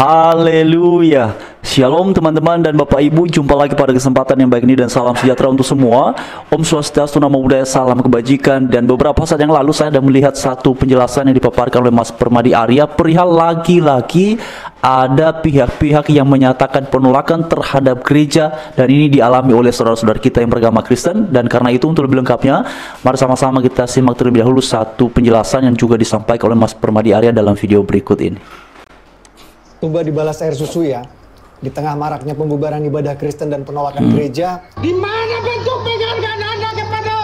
Haleluya. Shalom teman-teman dan Bapak Ibu, jumpa lagi pada kesempatan yang baik ini dan salam sejahtera untuk semua. Om Swastiastu, Namo Buddhaya, salam kebajikan. Dan beberapa saat yang lalu saya sudah melihat satu penjelasan yang dipaparkan oleh Mas Permadi Arya perihal lagi-lagi ada pihak-pihak yang menyatakan penolakan terhadap gereja, dan ini dialami oleh saudara-saudara kita yang beragama Kristen. Dan karena itu untuk lebih lengkapnya, mari sama-sama kita simak terlebih dahulu satu penjelasan yang juga disampaikan oleh Mas Permadi Arya dalam video berikut ini. Tuba dibalas air susu ya. Di tengah maraknya pembubaran ibadah Kristen dan penolakan gereja. Di mana bentuk penghargaan Anda kepada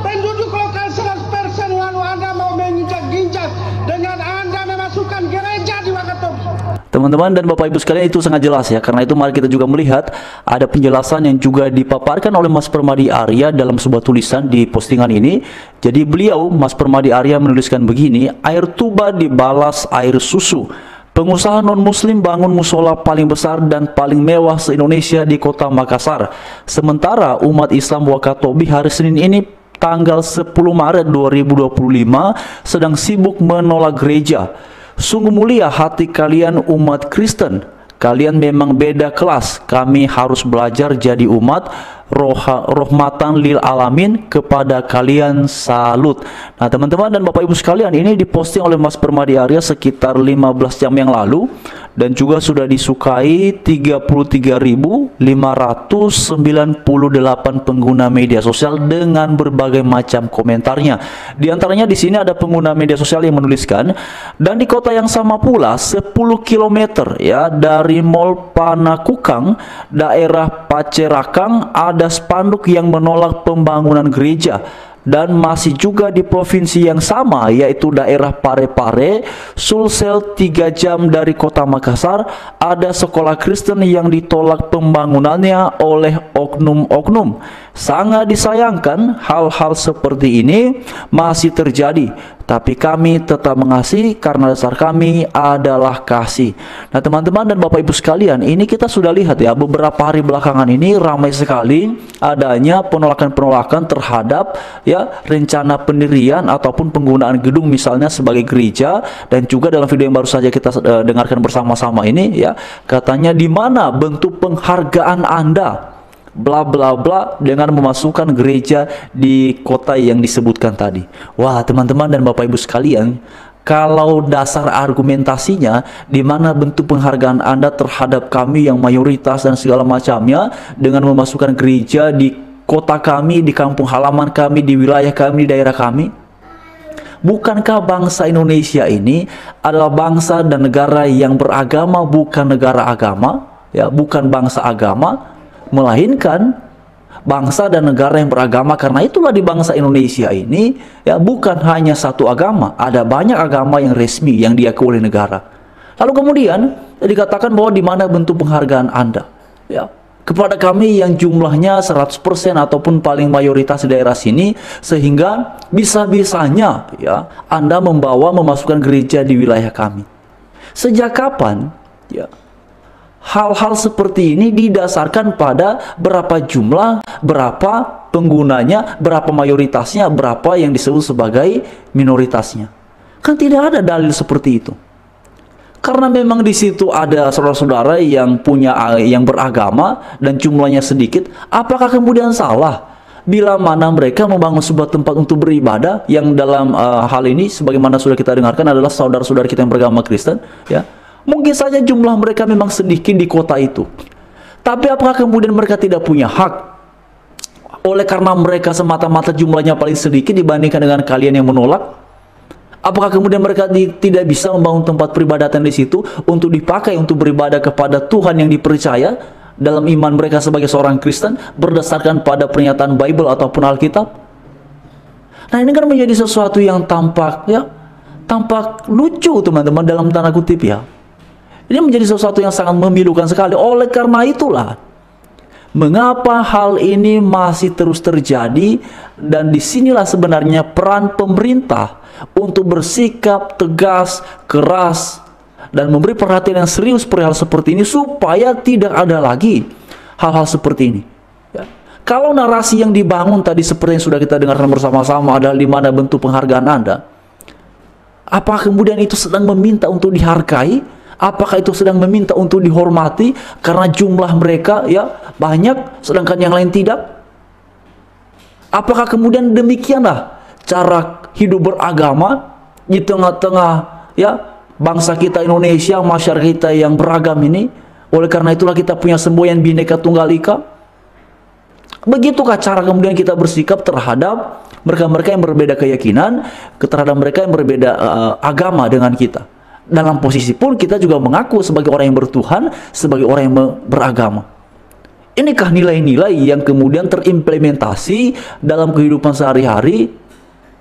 penduduk lokal 100% lalu Anda mau menginjak-injak dengan Anda memasukkan gereja di Wakatobi? Teman-teman dan Bapak Ibu sekalian, itu sangat jelas ya. Karena itu mari kita juga melihat ada penjelasan yang juga dipaparkan oleh Mas Permadi Arya dalam sebuah tulisan di postingan ini. Jadi beliau, Mas Permadi Arya, menuliskan begini: air tuba dibalas air susu. Pengusaha non-muslim bangun musola paling besar dan paling mewah se-Indonesia di kota Makassar. Sementara umat Islam Wakatobi hari Senin ini tanggal 10 Maret 2025 sedang sibuk menolak gereja. Sungguh mulia hati kalian umat Kristen. Kalian memang beda kelas. Kami harus belajar jadi umat rohmatan lil alamin. Kepada kalian salut. Nah teman-teman dan Bapak Ibu sekalian, ini diposting oleh Mas Permadi Arya sekitar 15 jam yang lalu, dan juga sudah disukai 33.598 pengguna media sosial dengan berbagai macam komentarnya. Di antaranya di sini ada pengguna media sosial yang menuliskan, dan di kota yang sama pula 10 km ya dari Mall Panakukang, daerah Pacerakang, ada spanduk yang menolak pembangunan gereja. Dan masih juga di provinsi yang sama, yaitu daerah Parepare, Sulsel 3 jam dari kota Makassar, ada sekolah Kristen yang ditolak pembangunannya oleh oknum-oknum. Sangat disayangkan hal-hal seperti ini masih terjadi, tapi kami tetap mengasihi karena dasar kami adalah kasih. Nah teman-teman dan Bapak Ibu sekalian, ini kita sudah lihat ya, beberapa hari belakangan ini ramai sekali adanya penolakan-penolakan terhadap ya rencana pendirian ataupun penggunaan gedung misalnya sebagai gereja. Dan juga dalam video yang baru saja kita dengarkan bersama-sama ini ya, katanya di mana bentuk penghargaan Anda bla bla bla dengan memasukkan gereja di kota yang disebutkan tadi. Wah teman-teman dan Bapak Ibu sekalian, kalau dasar argumentasinya di mana bentuk penghargaan Anda terhadap kami yang mayoritas dan segala macamnya dengan memasukkan gereja di kota kami, di kampung halaman kami, di wilayah kami, di daerah kami? Bukankah bangsa Indonesia ini adalah bangsa dan negara yang beragama, bukan negara agama ya, bukan bangsa agama, melainkan bangsa dan negara yang beragama. Karena itulah di bangsa Indonesia ini ya bukan hanya satu agama, ada banyak agama yang resmi yang diakui oleh negara. Lalu kemudian dikatakan bahwa di mana bentuk penghargaan Anda ya kepada kami yang jumlahnya 100% ataupun paling mayoritas di daerah sini, sehingga bisa-bisanya ya Anda memasukkan gereja di wilayah kami. Sejak kapan ya hal-hal seperti ini didasarkan pada berapa jumlah, berapa penggunanya, berapa mayoritasnya, berapa yang disebut sebagai minoritasnya? Kan tidak ada dalil seperti itu. Karena memang di situ ada saudara-saudara yang yang beragama dan jumlahnya sedikit. Apakah kemudian salah bila mana mereka membangun sebuah tempat untuk beribadah yang dalam hal ini sebagaimana sudah kita dengarkan adalah saudara-saudara kita yang beragama Kristen ya? Mungkin saja jumlah mereka memang sedikit di kota itu, tapi apakah kemudian mereka tidak punya hak oleh karena mereka semata-mata jumlahnya paling sedikit dibandingkan dengan kalian yang menolak? Apakah kemudian mereka tidak bisa membangun tempat peribadatan di situ untuk dipakai untuk beribadah kepada Tuhan yang dipercaya dalam iman mereka sebagai seorang Kristen berdasarkan pada pernyataan Bible ataupun Alkitab? Nah ini kan menjadi sesuatu yang tampak lucu teman-teman, dalam tanda kutip ya. Ini menjadi sesuatu yang sangat memilukan sekali. Oleh karena itulah, mengapa hal ini masih terus terjadi, dan disinilah sebenarnya peran pemerintah untuk bersikap tegas, keras, dan memberi perhatian yang serius perihal seperti ini supaya tidak ada lagi hal-hal seperti ini. Ya. Kalau narasi yang dibangun tadi seperti yang sudah kita dengarkan bersama-sama adalah di mana bentuk penghargaan Anda, Apa kemudian itu sedang meminta untuk dihargai? Apakah itu sedang meminta untuk dihormati karena jumlah mereka ya banyak sedangkan yang lain tidak? Apakah kemudian demikianlah cara hidup beragama di tengah-tengah ya bangsa kita Indonesia, masyarakat kita yang beragam ini? Oleh karena itulah kita punya semboyan Bhinneka Tunggal Ika. Begitukah cara kemudian kita bersikap terhadap mereka-mereka yang berbeda keyakinan, terhadap mereka yang berbeda agama dengan kita? Dalam posisi pun kita juga mengaku sebagai orang yang bertuhan, sebagai orang yang beragama. Inikah nilai-nilai yang kemudian terimplementasi dalam kehidupan sehari-hari?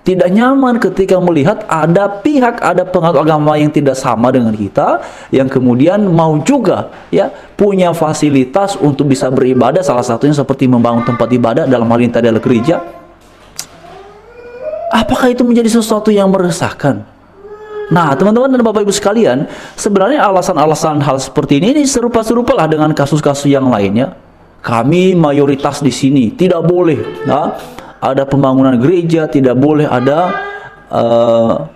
Tidak nyaman ketika melihat ada pihak, ada penganut agama yang tidak sama dengan kita, yang kemudian mau juga ya punya fasilitas untuk bisa beribadah, salah satunya seperti membangun tempat ibadah, dalam hal ini tadi adalah gereja. Apakah itu menjadi sesuatu yang meresahkan? Nah, teman-teman dan Bapak Ibu sekalian, sebenarnya alasan-alasan hal seperti ini serupa-serupa lah dengan kasus-kasus yang lainnya. Kami mayoritas di sini, tidak boleh nah, ada pembangunan gereja, tidak boleh ada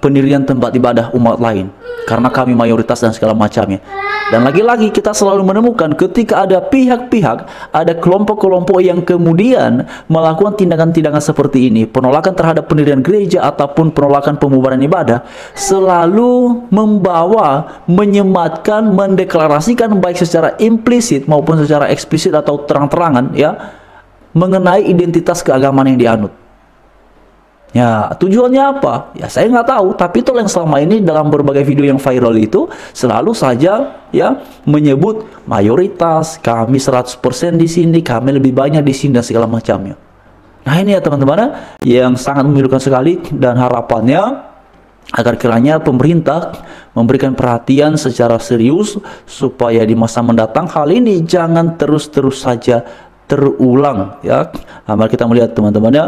pendirian tempat ibadah umat lain karena kami mayoritas dan segala macamnya. Dan lagi-lagi kita selalu menemukan ketika ada pihak-pihak, ada kelompok-kelompok yang kemudian melakukan tindakan-tindakan seperti ini, penolakan terhadap pendirian gereja ataupun penolakan pembubaran ibadah, selalu membawa, menyematkan, mendeklarasikan baik secara implisit maupun secara eksplisit atau terang-terangan ya mengenai identitas keagamaan yang dianut. Ya, tujuannya apa? Ya, saya nggak tahu. Tapi itulah yang selama ini dalam berbagai video yang viral itu selalu saja ya menyebut mayoritas, kami 100% di sini, kami lebih banyak di sini dan segala macamnya. Nah, ini ya teman-teman yang sangat memilukan sekali, dan harapannya agar kiranya pemerintah memberikan perhatian secara serius supaya di masa mendatang hal ini jangan terus-terus saja terulang ya. Nah, mari kita melihat teman-teman ya.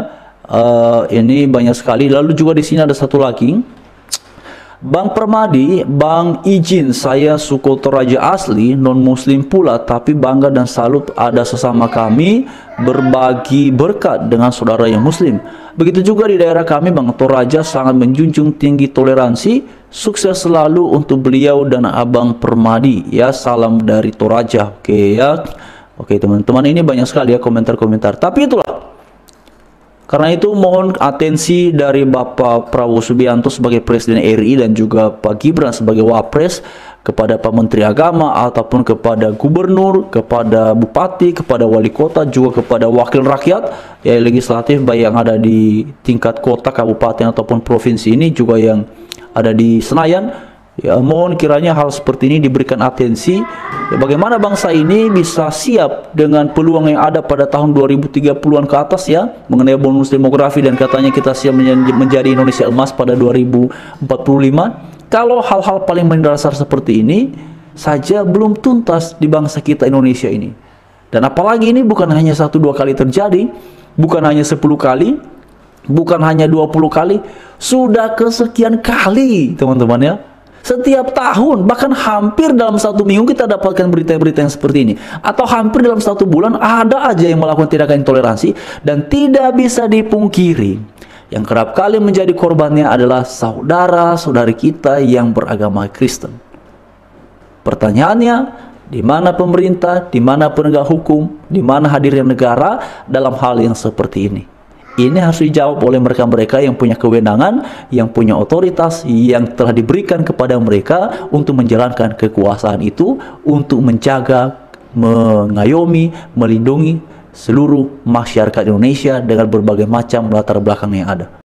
Ini banyak sekali. Lalu juga di sini ada satu lagi, Bang Permadi, Bang izin, saya suku Toraja asli, non muslim pula, tapi bangga dan salut ada sesama kami berbagi berkat dengan saudara yang muslim. Begitu juga di daerah kami, Bang Toraja sangat menjunjung tinggi toleransi. Sukses selalu untuk beliau dan Abang Permadi ya, salam dari Toraja. Oke ya. Oke teman-teman, ini banyak sekali ya komentar-komentar. Tapi itulah, karena itu mohon atensi dari Bapak Prabowo Subianto sebagai Presiden RI dan juga Pak Gibran sebagai Wapres kepada Pak Menteri Agama ataupun kepada Gubernur, kepada Bupati, kepada Wali Kota, juga kepada Wakil Rakyat ya legislatif baik yang ada di tingkat kota, kabupaten ataupun provinsi ini, juga yang ada di Senayan. Ya, mohon kiranya hal seperti ini diberikan atensi ya, bagaimana bangsa ini bisa siap dengan peluang yang ada pada tahun 2030-an ke atas ya, mengenai bonus demografi, dan katanya kita siap menjadi Indonesia emas pada 2045. Kalau hal-hal paling mendasar seperti ini saja belum tuntas di bangsa kita Indonesia ini, dan apalagi ini bukan hanya 1-2 kali terjadi, bukan hanya 10 kali, bukan hanya 20 kali, sudah kesekian kali teman-teman ya. Setiap tahun, bahkan hampir dalam 1 minggu kita dapatkan berita-berita yang seperti ini. Atau hampir dalam 1 bulan ada aja yang melakukan tindakan intoleransi. Dan tidak bisa dipungkiri, yang kerap kali menjadi korbannya adalah saudara-saudari kita yang beragama Kristen. Pertanyaannya, di mana pemerintah, di mana penegak hukum, di mana hadirnya negara dalam hal yang seperti ini? Ini harus dijawab oleh mereka-mereka yang punya kewenangan, yang punya otoritas, yang telah diberikan kepada mereka untuk menjalankan kekuasaan itu, untuk menjaga, mengayomi, melindungi seluruh masyarakat Indonesia dengan berbagai macam latar belakang yang ada.